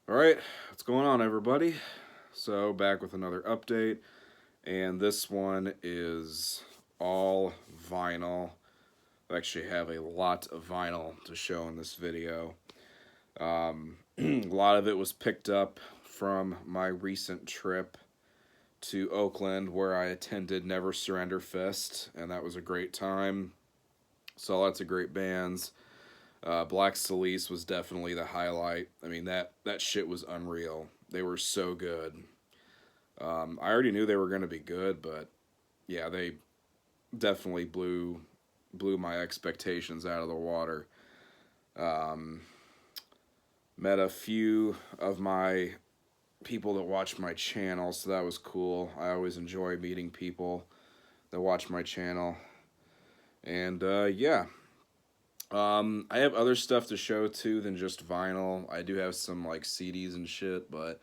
Alright, what's going on, everybody? So, back with another update, and this one is all vinyl. I actually have a lot of vinyl to show in this video. A lot of it was picked up from my recent trip to Oakland, where I attended Never Surrender Fest, and that was a great time. Saw lots of great bands. Black Salice was definitely the highlight. I mean, that shit was unreal. They were so good. I already knew they were going to be good, but yeah, they definitely blew my expectations out of the water. Met a few of my people that watch my channel, so that was cool. I always enjoy meeting people that watch my channel. And yeah. I have other stuff to show too than just vinyl. I do have some like CDs and shit, but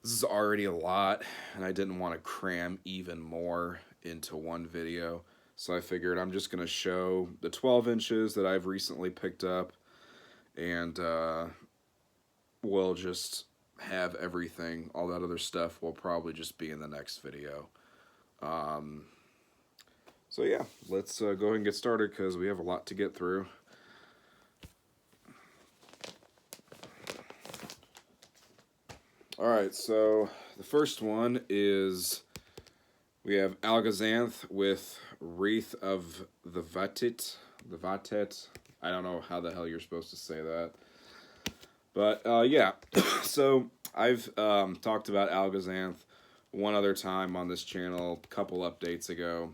this is already a lot, and I didn't want to cram even more into one video. So I figured I'm just going to show the 12 inches that I've recently picked up, and we'll just have everything. All that other stuff will probably just be in the next video. So yeah, let's go ahead and get started because we have a lot to get through. Alright, so the first one is we have Algazanth with Wreath of the Vatet. The Vatet. I don't know how the hell you're supposed to say that. But yeah, so I've talked about Algazanth one other time on this channel, a couple updates ago.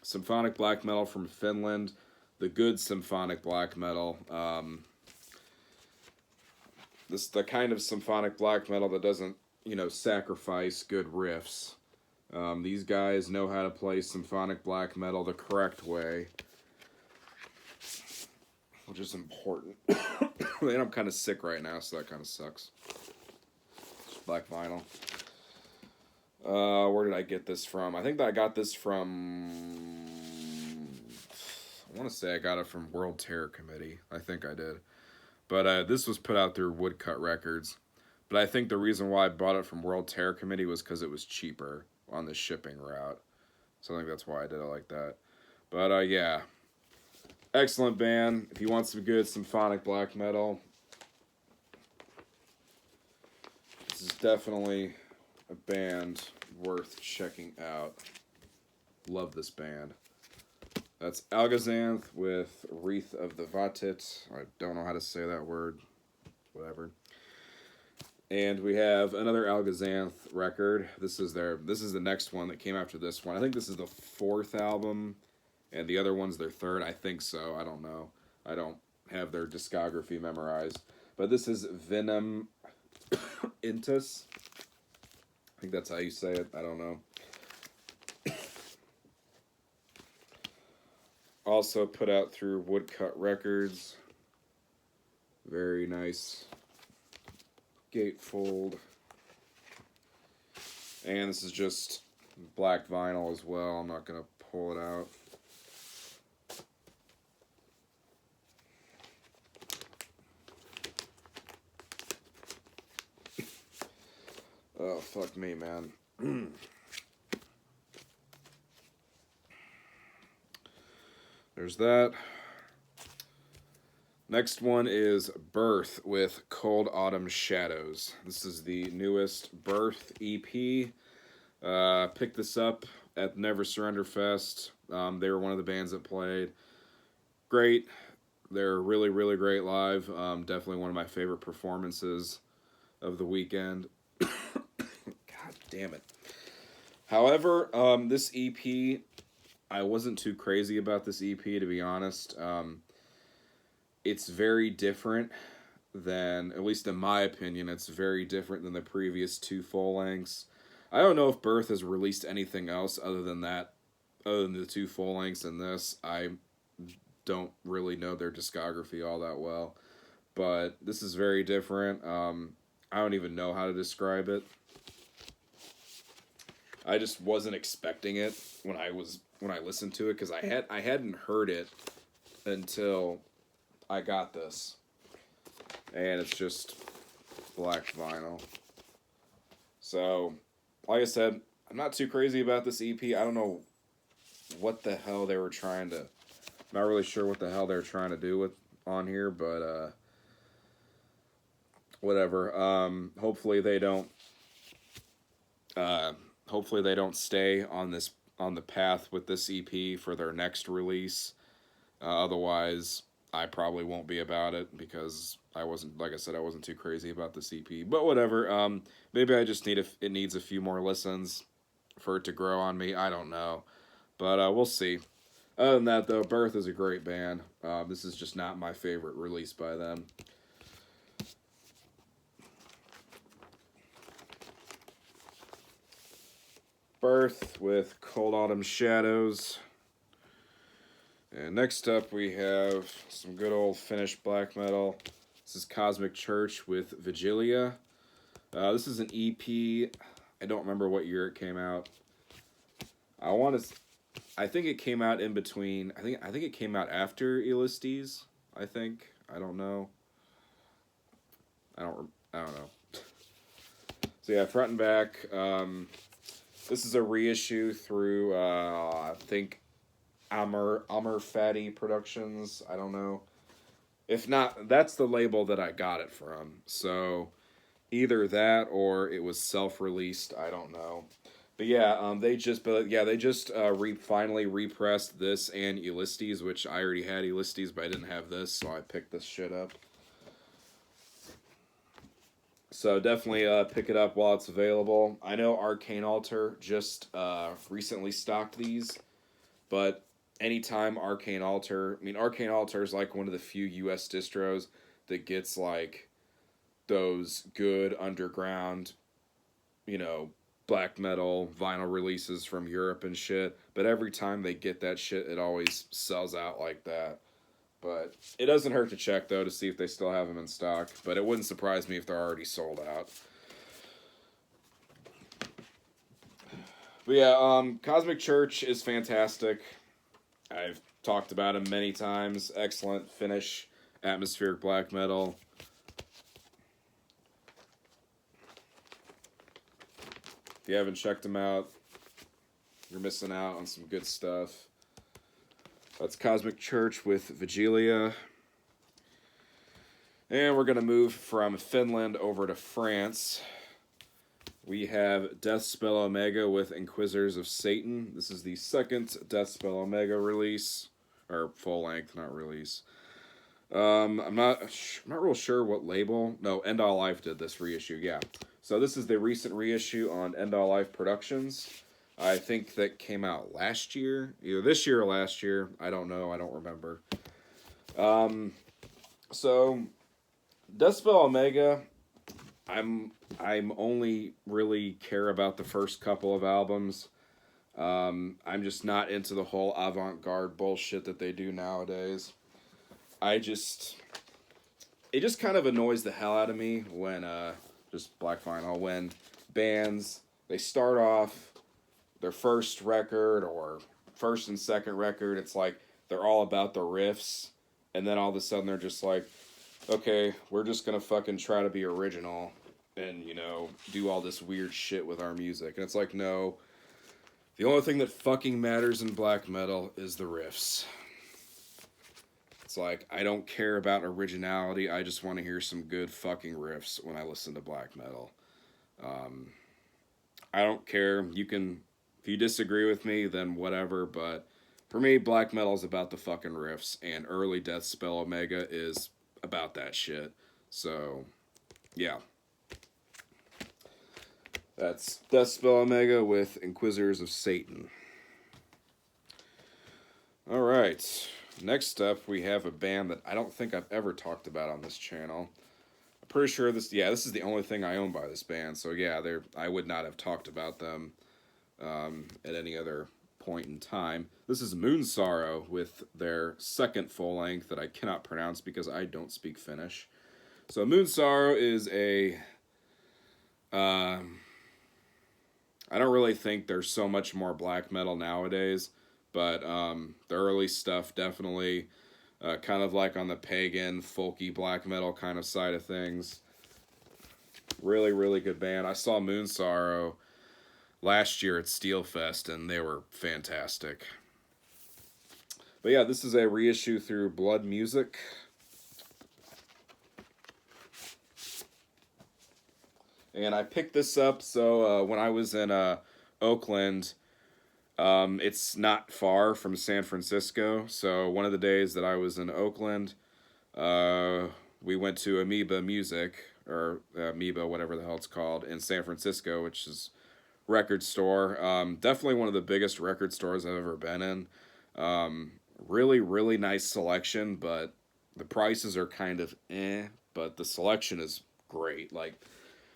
Symphonic black metal from Finland, the good symphonic black metal. This the kind of symphonic black metal that doesn't, sacrifice good riffs. These guys know how to play symphonic black metal the correct way, which is important. And I'm kind of sick right now, so that kind of sucks. Black vinyl. Where did I get this from? I think that I got this from... I want to say I got it from World Terror Committee. I think I did. But this was put out through Woodcut Records. But I think the reason why I bought it from World Terror Committee was because it was cheaper on the shipping route. So I think that's why I did it like that. But yeah. Excellent band. If you want some good symphonic black metal, this is definitely a band worth checking out. Love this band. That's Algazanth with Wreath of the Vatet. I don't know how to say that word. Whatever. And we have another Algazanth record. This is the next one that came after this one. I think this is the 4th album, and the other one's their 3rd. I think so. I don't know. I don't have their discography memorized. But this is Venom Intus. I think that's how you say it. I don't know. Also put out through Woodcut Records. Very nice gatefold. And this is just black vinyl as well. I'm not going to pull it out. Oh, fuck me, man. There's that. Next one is Birth with Cold Autumn Shadows. This is the newest Birth EP. Picked this up at Never Surrender Fest. They were one of the bands that played. Great. They're really, really great live. Definitely one of my favorite performances of the weekend. God damn it. However, this EP... I wasn't too crazy about this EP, to be honest. It's very different than, at least in my opinion, it's very different than the previous 2 full lengths. I don't know if Birth has released anything else other than that, other than the 2 full lengths and this. I don't really know their discography all that well. But this is very different. I don't even know how to describe it. I just wasn't expecting it when I listened to it, because I hadn't heard it until I got this, and it's just black vinyl. So, like I said, I'm not too crazy about this EP. I don't know what the hell they were trying to... I'm not really sure what the hell they're trying to do with on here, but whatever. Hopefully they don't stay on the path with this EP for their next release. Otherwise, I probably won't be about it because I wasn't, like I said, I wasn't too crazy about this EP. But whatever. Maybe I just it needs a few more listens for it to grow on me. I don't know, but we'll see. Other than that, though, Birth is a great band. This is just not my favorite release by them. Birth with Cold Autumn Shadows. And next up we have some good old Finnish black metal. This is Cosmic Church with Vigilia. This is an EP. I don't remember what year it came out. I think it came out in between. I think it came out after Ulysses. I think. I don't know. I don't know. So yeah, front and back. This is a reissue through I think Amr Fatty Productions. I don't know. If not, that's the label that I got it from. So either that or it was self-released. I don't know. But yeah, they just finally repressed this and Ulysses, which I already had Ulysses, but I didn't have this, so I picked this shit up. So definitely pick it up while it's available. I know Arcane Altar just recently stocked these, but anytime Arcane Altar is like one of the few US distros that gets like those good underground, black metal vinyl releases from Europe and shit. But every time they get that shit, it always sells out like that. But it doesn't hurt to check, though, to see if they still have them in stock. But it wouldn't surprise me if they're already sold out. But yeah, Cosmic Church is fantastic. I've talked about him many times. Excellent Finnish atmospheric black metal. If you haven't checked them out, you're missing out on some good stuff. That's Cosmic Church with Vigilia. And we're going to move from Finland over to France. We have Deathspell Omega with Inquisitors of Satan. This is the second Deathspell Omega release. Or full length, not release. I'm not real sure what label. No, End All Life did this reissue, yeah. So this is the recent reissue on End All Life Productions. I think that came out last year. Either this year or last year. I don't know. I don't remember. So, Deathspell Omega, I'm only really care about the first couple of albums. I'm just not into the whole avant-garde bullshit that they do nowadays. It just kind of annoys the hell out of me when, just black vinyl, when bands, they start off their first record or first and second record, it's like they're all about the riffs, and then all of a sudden they're just like, okay, we're just gonna fucking try to be original and, do all this weird shit with our music. And it's like, no, the only thing that fucking matters in black metal is the riffs. It's like, I don't care about originality, I just want to hear some good fucking riffs when I listen to black metal. I don't care, if you disagree with me, then whatever, but for me, black metal is about the fucking riffs, and early Deathspell Omega is about that shit. So, yeah. That's Deathspell Omega with Inquisitors of Satan. Alright, next up we have a band that I don't think I've ever talked about on this channel. I'm pretty sure this is the only thing I own by this band, so yeah, I would not have talked about them at any other point in time. This is Moonsorrow with their second full length that I cannot pronounce because I don't speak Finnish. So Moonsorrow is I don't really think there's so much more black metal nowadays, but the early stuff definitely kind of like on the pagan, folky black metal kind of side of things. Really, really good band. I saw Moon Sorrow last year at Steelfest, and they were fantastic. But yeah, this is a reissue through Blood Music. And I picked this up, so when I was in Oakland, it's not far from San Francisco. So one of the days that I was in Oakland, we went to Amoeba Music, or Amoeba, whatever the hell it's called, in San Francisco, which is record store. Definitely one of the biggest record stores I've ever been in. Really, really nice selection, but the prices are kind of but the selection is great. Like,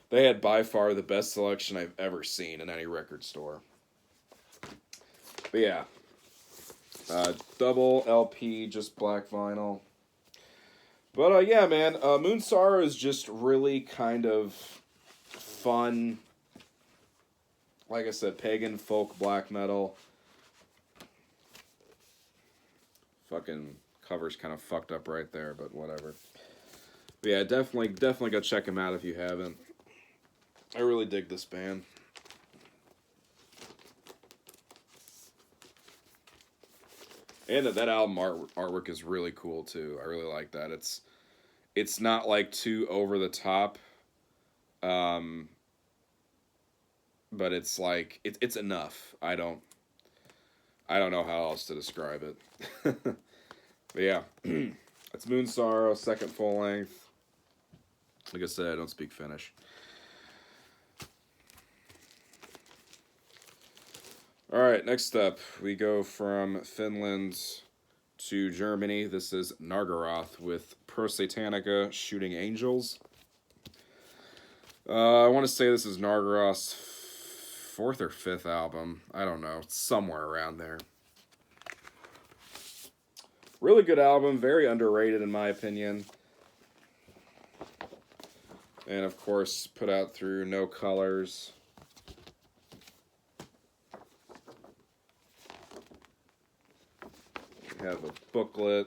they had by far the best selection I've ever seen in any record store. But yeah, double LP, just black vinyl. But yeah, man, Moon Sorrow is just really kind of fun. Like I said, pagan folk black metal. Fucking cover's kind of fucked up right there, but whatever. But yeah, definitely go check him out if you haven't. I really dig this band. And that album artwork is really cool too. I really like that. It's not like too over the top, but it's like it's enough. I don't know how else to describe it. But yeah, it's Moon Sorrow, second full length. Like I said, I don't speak Finnish. All right, next up, we go from Finland to Germany. This is Nargaroth with Pro Satanica Shooting Angels. I want to say this is Nargaroth's fourth or fifth album. I don't know, somewhere around there. Really good album, very underrated in my opinion. And of course, put out through No Colors. We have a booklet.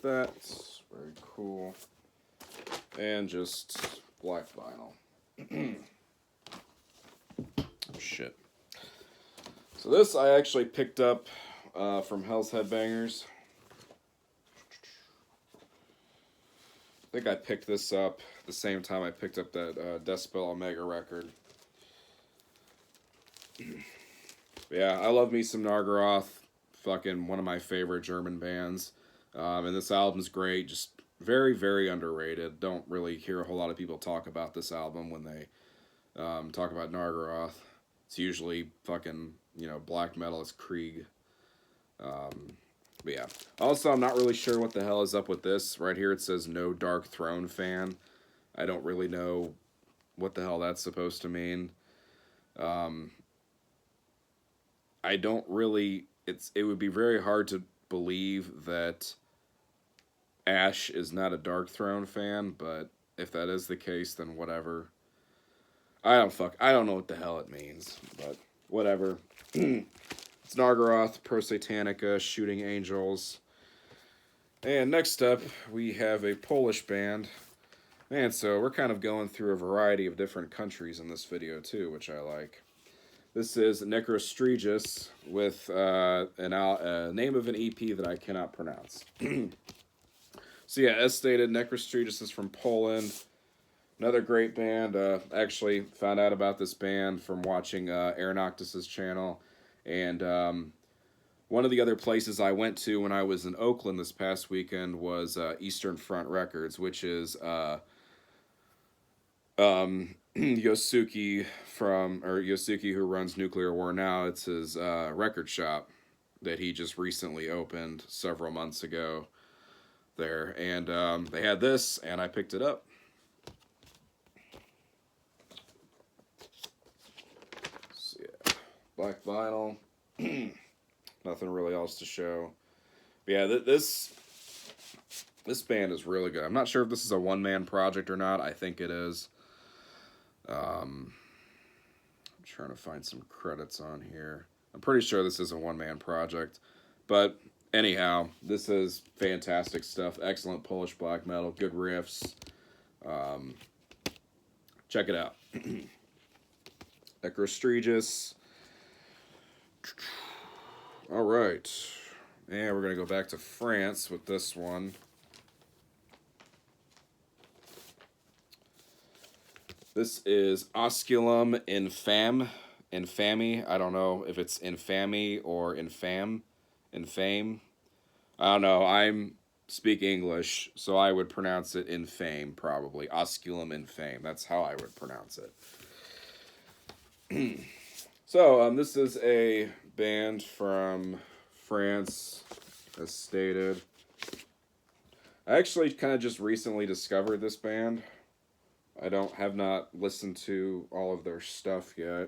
That's very cool. And just black vinyl. Oh, shit. So this I actually picked up from Hell's Headbangers. I think I picked this up the same time I picked up that Decibel Omega record. Yeah, I love me some Nargaroth. Fucking one of my favorite German bands. And this album's great. Just very, very underrated. Don't really hear a whole lot of people talk about this album when they talk about Nargaroth. It's usually fucking, black metal is Krieg. But yeah. Also, I'm not really sure what the hell is up with this. Right here it says no Dark Throne fan. I don't really know what the hell that's supposed to mean. I don't really... It would be very hard to believe that Ash is not a Dark Throne fan, but if that is the case, then whatever. I don't know what the hell it means, but whatever. It's Nargaroth, Pro Satanica, Shooting Angels. And next up, we have a Polish band. And so we're kind of going through a variety of different countries in this video too, which I like. This is Necrostrigus with a name of an EP that I cannot pronounce. So yeah, as stated, Necrostrigus is from Poland. Another great band. Actually found out about this band from watching Aeronoctus's channel. And one of the other places I went to when I was in Oakland this past weekend was Eastern Front Records, which is Yosuke who runs Nuclear War Now. It's his record shop that he just recently opened several months ago there. And they had this, and I picked it up. So yeah, black vinyl. Nothing really else to show. But yeah, this band is really good. I'm not sure if this is a one-man project or not. I think it is. I'm trying to find some credits on here. I'm pretty sure this is a one-man project. But anyhow, this is fantastic stuff. Excellent Polish black metal. Good riffs. check it out. Ecrostregis. All right. And we're going to go back to France with this one. This is Osculum Infami. I don't know if it's infamy or infame. I don't know. I'm speak English, so I would pronounce it infame, probably. Osculum infame. That's how I would pronounce it. So, this is a band from France, as stated. I actually kind of just recently discovered this band. I have not listened to all of their stuff yet,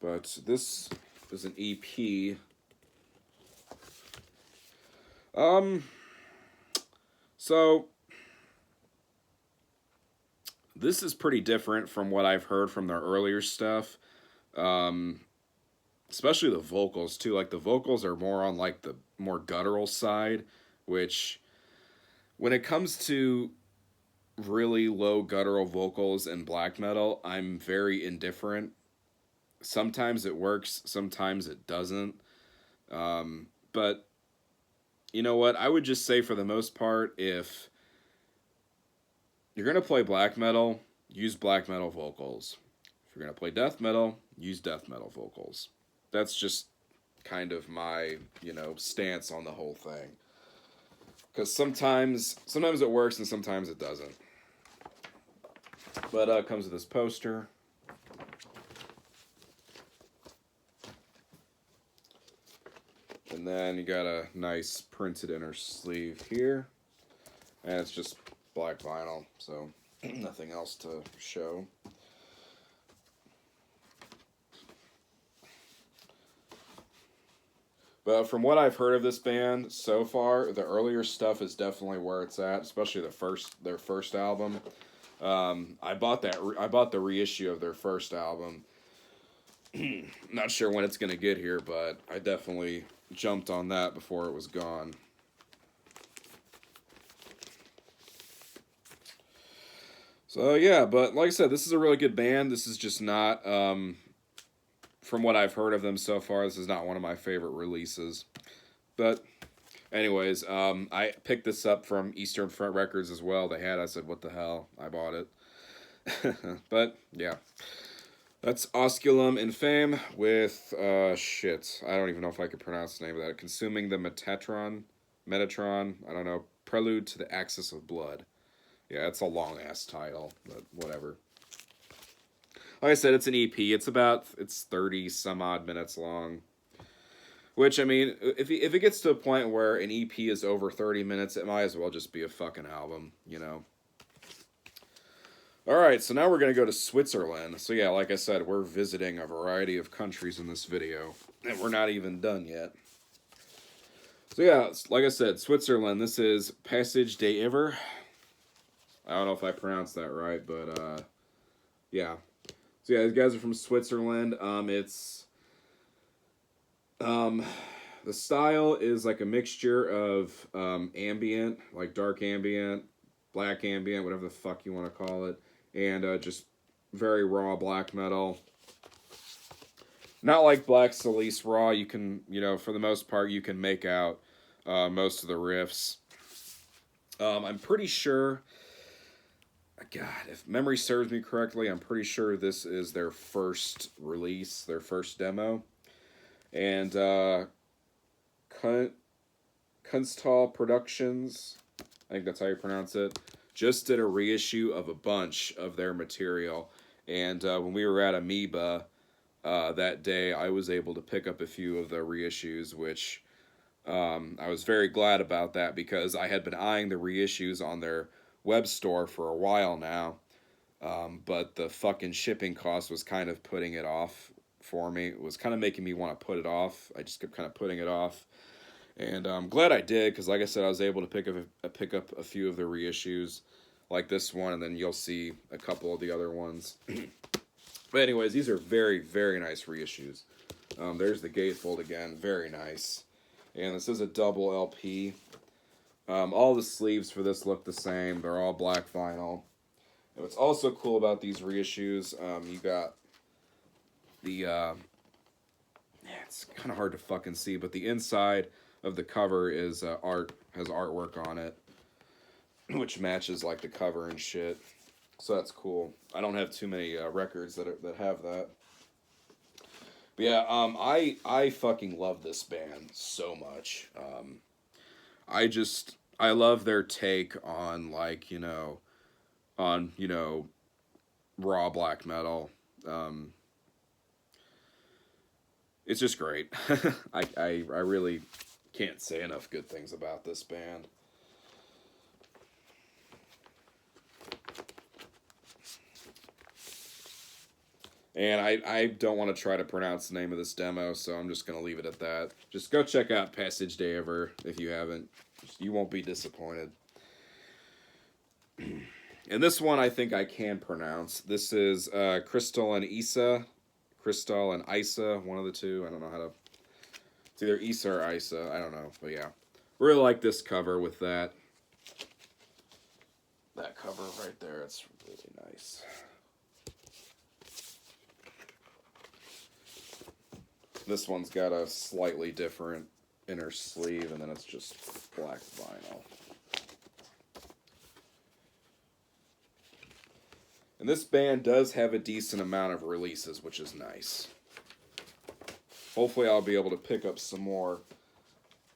but this is an EP. So this is pretty different from what I've heard from their earlier stuff. Especially the vocals too. Like the vocals are more on like the more guttural side, which when it comes to really low guttural vocals in black metal, I'm very indifferent. Sometimes it works, sometimes it doesn't. But you know what? I would just say for the most part, if you're going to play black metal, use black metal vocals. If you're going to play death metal, use death metal vocals. That's just kind of my, stance on the whole thing. Because sometimes it works and sometimes it doesn't. But it comes with this poster. And then you got a nice printed inner sleeve here. And it's just black vinyl, so nothing else to show. But from what I've heard of this band so far, the earlier stuff is definitely where it's at, especially their first album. I bought the reissue of their first album. Not sure when it's gonna get here, but I definitely jumped on that before it was gone. So yeah, but like I said, this is a really good band. This is just not, from what I've heard of them so far, this is not one of my favorite releases. But anyways, I picked this up from Eastern Front Records as well. I said, what the hell? I bought it. But yeah. That's Osculum Infame with, shit. I don't even know if I could pronounce the name of that. Consuming the Metatron, I don't know. Prelude to the Axis of Blood. Yeah, it's a long-ass title, but whatever. Like I said, it's an EP. It's 30-some-odd minutes long. Which, I mean, if it gets to a point where an EP is over 30 minutes, it might as well just be a fucking album, Alright, so now we're going to go to Switzerland. So yeah, like I said, we're visiting a variety of countries in this video. And we're not even done yet. So yeah, like I said, Switzerland. This is Passage des Iver. I don't know if I pronounced that right, but yeah. So yeah, these guys are from Switzerland. The style is like a mixture of ambient, like dark ambient, black ambient, whatever the fuck you want to call it, and just very raw black metal. Not like Black Salice raw. You can, for the most part, you can make out most of the riffs. I'm pretty sure, God, if memory serves me correctly, I'm pretty sure this is their first release, their first demo. And Kunsthal Productions, I think that's how you pronounce it, just did a reissue of a bunch of their material. And when we were at Amoeba that day, I was able to pick up a few of the reissues, which I was very glad about that because I had been eyeing the reissues on their web store for a while now. But the fucking shipping cost was kind of putting it off for me. It was kind of making me want to put it off. I just kept kind of putting it off. And I'm glad I did, because like I said, I was able to pick up a few of the reissues, like this one, and then you'll see a couple of the other ones. But anyways, these are very, very nice reissues. There's the gatefold again, very nice. And this is a double LP. All the sleeves for this look the same. They're all black vinyl. And what's also cool about these reissues, you got the, yeah, it's kind of hard to fucking see, but the inside of the cover is has artwork on it, which matches like the cover and shit. So that's cool. I don't have too many records that have that. But yeah, I fucking love this band so much. I love their take on like raw black metal. It's just great. I really can't say enough good things about this band. And I don't want to try to pronounce the name of this demo, so I'm just going to leave it at that. Just go check out Passage de Ever if you haven't. You won't be disappointed. And this one I think I can pronounce. This is Crystal and Isa. Crystal and Isa, one of the two. I don't know how to... It's either Isa or Isa. I don't know. But yeah. Really like this cover with that. That cover right there. It's really nice. This one's got a slightly different inner sleeve, and then it's just black vinyl. And this band does have a decent amount of releases, which is nice. Hopefully I'll be able to pick up some more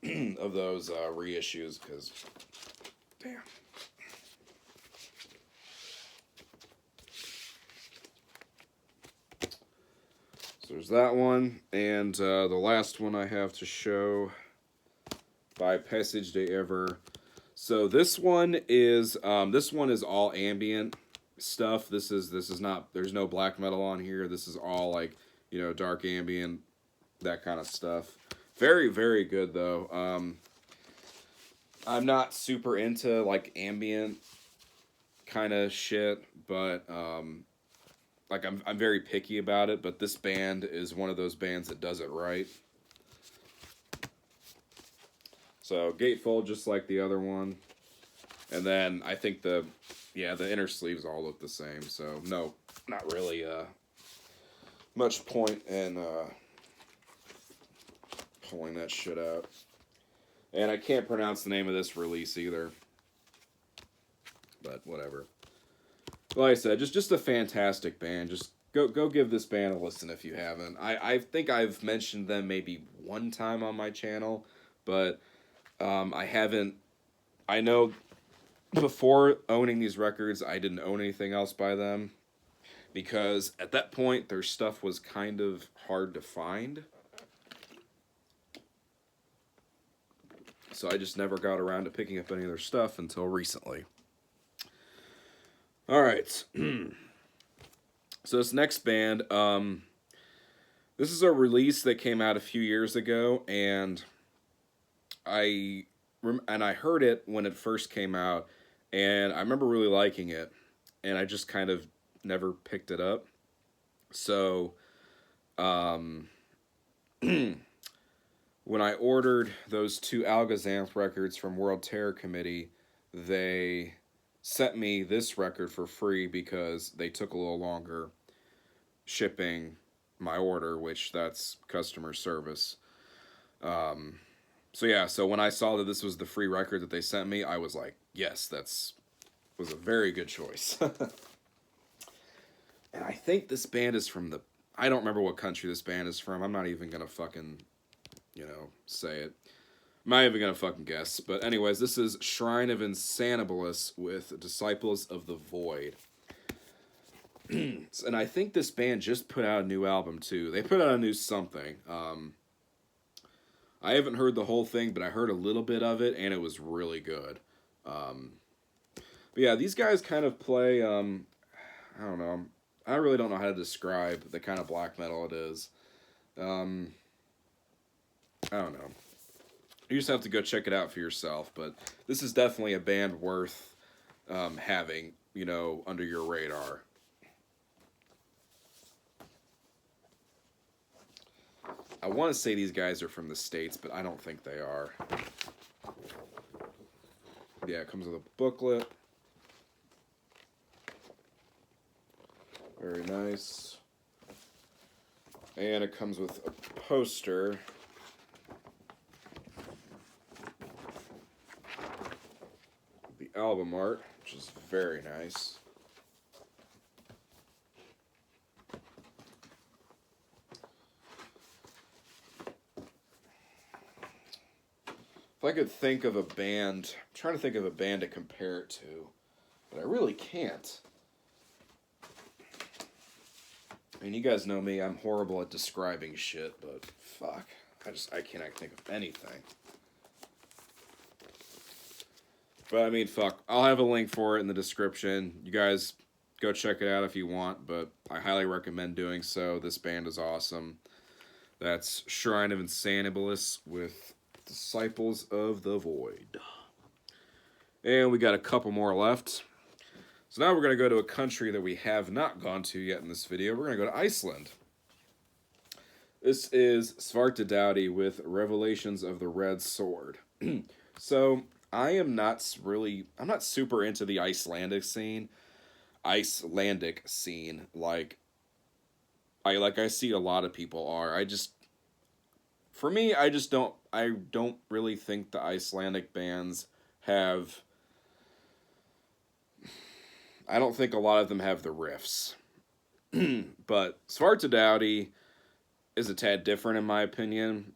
of those reissues, because, damn. So there's that one, and the last one I have to show by Passage de Ever. So this one is all ambient stuff. This is not, there's no black metal on here. This is all like, dark ambient, that kind of stuff. Very, very good though. I'm not super into like ambient kind of shit, but like I'm very picky about it, but this band is one of those bands that does it right. So gatefold just like the other one. And then I think the inner sleeves all look the same, so no, not really much point in pulling that shit out. And I can't pronounce the name of this release either. But whatever. Like I said, just a fantastic band. Just go give this band a listen if you haven't. I think I've mentioned them maybe one time on my channel, but I haven't. I know before owning these records, I didn't own anything else by them, because at that point their stuff was kind of hard to find. So I just never got around to picking up any of their stuff until recently. Alright. So this next band, this is a release that came out a few years ago, and I heard it when it first came out, and I remember really liking it, and I just kind of never picked it up. So, when I ordered those two Algazanth records from World Terror Committee, they sent me this record for free because they took a little longer shipping my order, which that's customer service. So yeah, so when I saw that this was the free record that they sent me, I was like, yes, was a very good choice. And I think this band is from I don't remember what country this band is from. I'm not even gonna fucking, say it. I'm not even gonna fucking guess. But anyways, this is Shrine of Insanest with Disciples of the Void. And I think this band just put out a new album too. They put out a new something. I haven't heard the whole thing, but I heard a little bit of it, and it was really good. But yeah, these guys kind of play, I don't know. I really don't know how to describe the kind of black metal it is. I don't know. You just have to go check it out for yourself, but this is definitely a band worth having, under your radar. I want to say these guys are from the States, but I don't think they are. Yeah, it comes with a booklet. Very nice. And it comes with a poster. The album art, which is very nice. If I could think of a band, I'm trying to think of a band to compare it to, but I really can't. I mean, you guys know me, I'm horrible at describing shit, but fuck. I cannot think of anything. But I mean, fuck. I'll have a link for it in the description. You guys go check it out if you want, but I highly recommend doing so. This band is awesome. That's Shrine of Insanest with Disciples of the Void. And we got a couple more left. So now we're going to go to a country that we have not gone to yet in this video. We're going to go to Iceland. This is Svartadauti with Revelations of the Red Sword. So, I'm not super into the Icelandic scene. Like I see a lot of people are. I don't really think the Icelandic bands have... I don't think a lot of them have the riffs. But Svartadauti is a tad different in my opinion.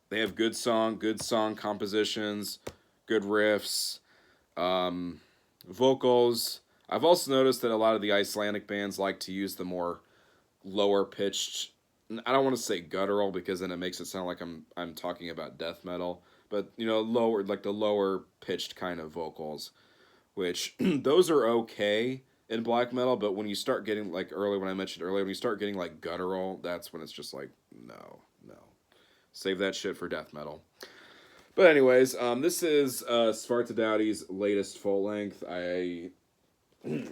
They have good song compositions, good riffs, vocals. I've also noticed that a lot of the Icelandic bands like to use the more lower pitched, I don't want to say guttural because then it makes it sound like I'm talking about death metal, but you know, lower, like the lower pitched kind of vocals, which those are okay in black metal, but when you start getting like when I mentioned earlier, when you start getting like guttural, that's when it's just like no. Save that shit for death metal. But anyways, this is Svartadauti's latest full length. I want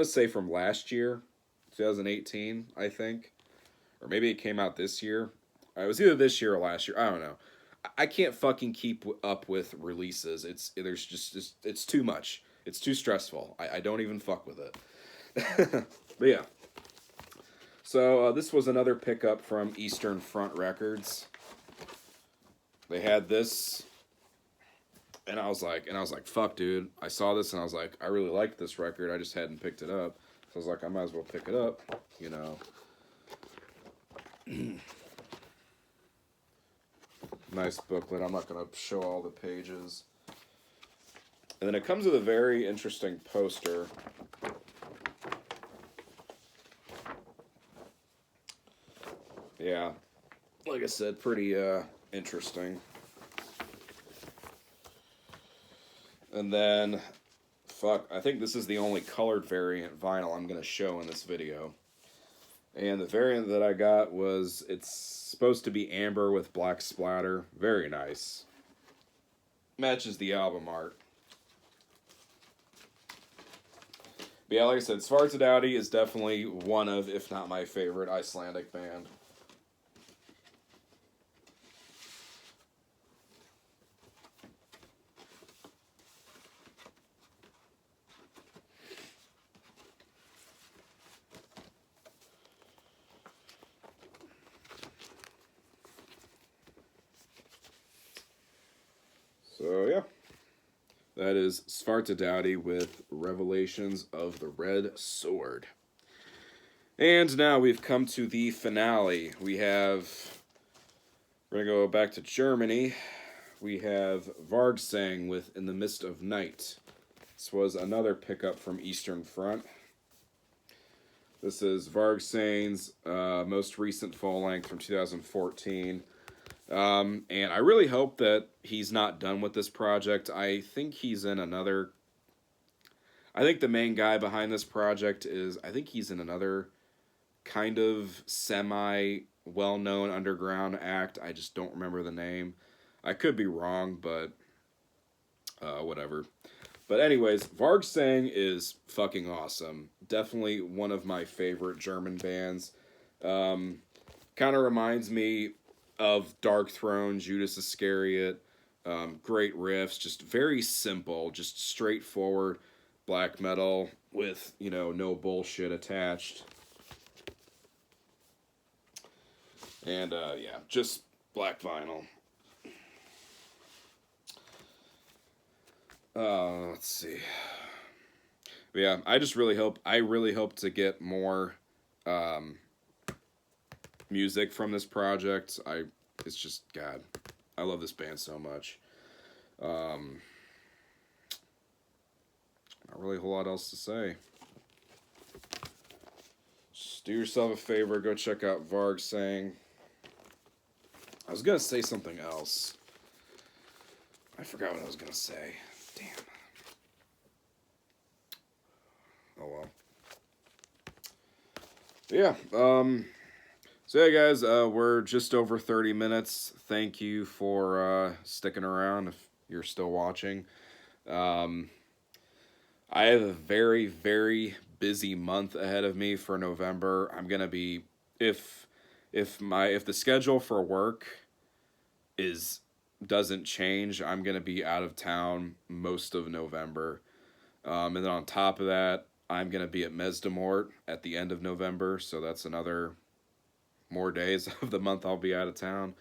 to say from last year, 2018, I think. Or maybe it came out this year. It was either this year or last year. I don't know. I can't fucking keep up with releases. It's too much. It's too stressful. I don't even fuck with it. But yeah. So this was another pickup from Eastern Front Records. They had this, and I was like, fuck, dude. I saw this, and I was like, I really liked this record. I just hadn't picked it up. So I was like, I might as well pick it up, you know. Nice booklet. I'm not going to show all the pages. And then it comes with a very interesting poster. Yeah, like I said, pretty interesting. And then, fuck, I think this is the only colored variant vinyl I'm going to show in this video. And the variant that I got was, it's supposed to be amber with black splatter. Very nice. Matches the album art. But yeah, like I said, Svartadauti is definitely one of, if not my favorite, Icelandic band. So yeah, that is Svartadauti with Revelations of the Red Sword. And now we've come to the finale. We're going to go back to Germany. We have Vargsang with In the Mist of Night. This was another pickup from Eastern Front. This is Vargsang's most recent full length from 2014. And I really hope that he's not done with this project. I think he's in another... I think the main guy behind this project is... I think he's in another kind of semi-well-known underground act. I just don't remember the name. I could be wrong, but... whatever. But anyways, Vargsang is fucking awesome. Definitely one of my favorite German bands. Kind of reminds me of Dark Throne, Judas Iscariot. Great riffs, just very simple, just straightforward. black metal with, you know, no bullshit attached. And, yeah, just black vinyl. Let's see. But yeah, I really hope to get more, music from this project. It's just, God, I love this band so much. Not really a whole lot else to say. Just do yourself a favor, go check out Varg Sang. I was gonna say something else. I forgot what I was gonna say. Damn. Oh well. But yeah. So yeah, guys. We're just over 30 minutes. Thank you for sticking around. If you're still watching. I have a very, very busy month ahead of me for November. I'm gonna be if the schedule for work doesn't change, I'm gonna be out of town most of November. And then on top of that, I'm gonna be at Mesdemort at the end of November, so that's another more days of the month I'll be out of town.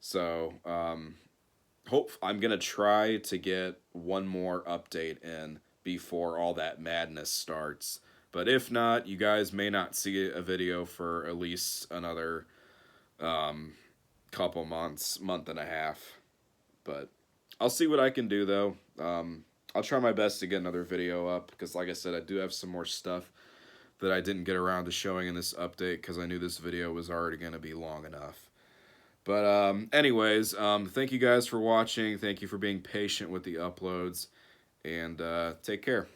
So I'm gonna try to get one more update in before all that madness starts. But if not, you guys may not see a video for at least another couple months, month and a half. But I'll see what I can do, though. I'll try my best to get another video up, because like I said, I do have some more stuff that I didn't get around to showing in this update, because I knew this video was already going to be long enough. But anyways, thank you guys for watching. Thank you for being patient with the uploads. And take care.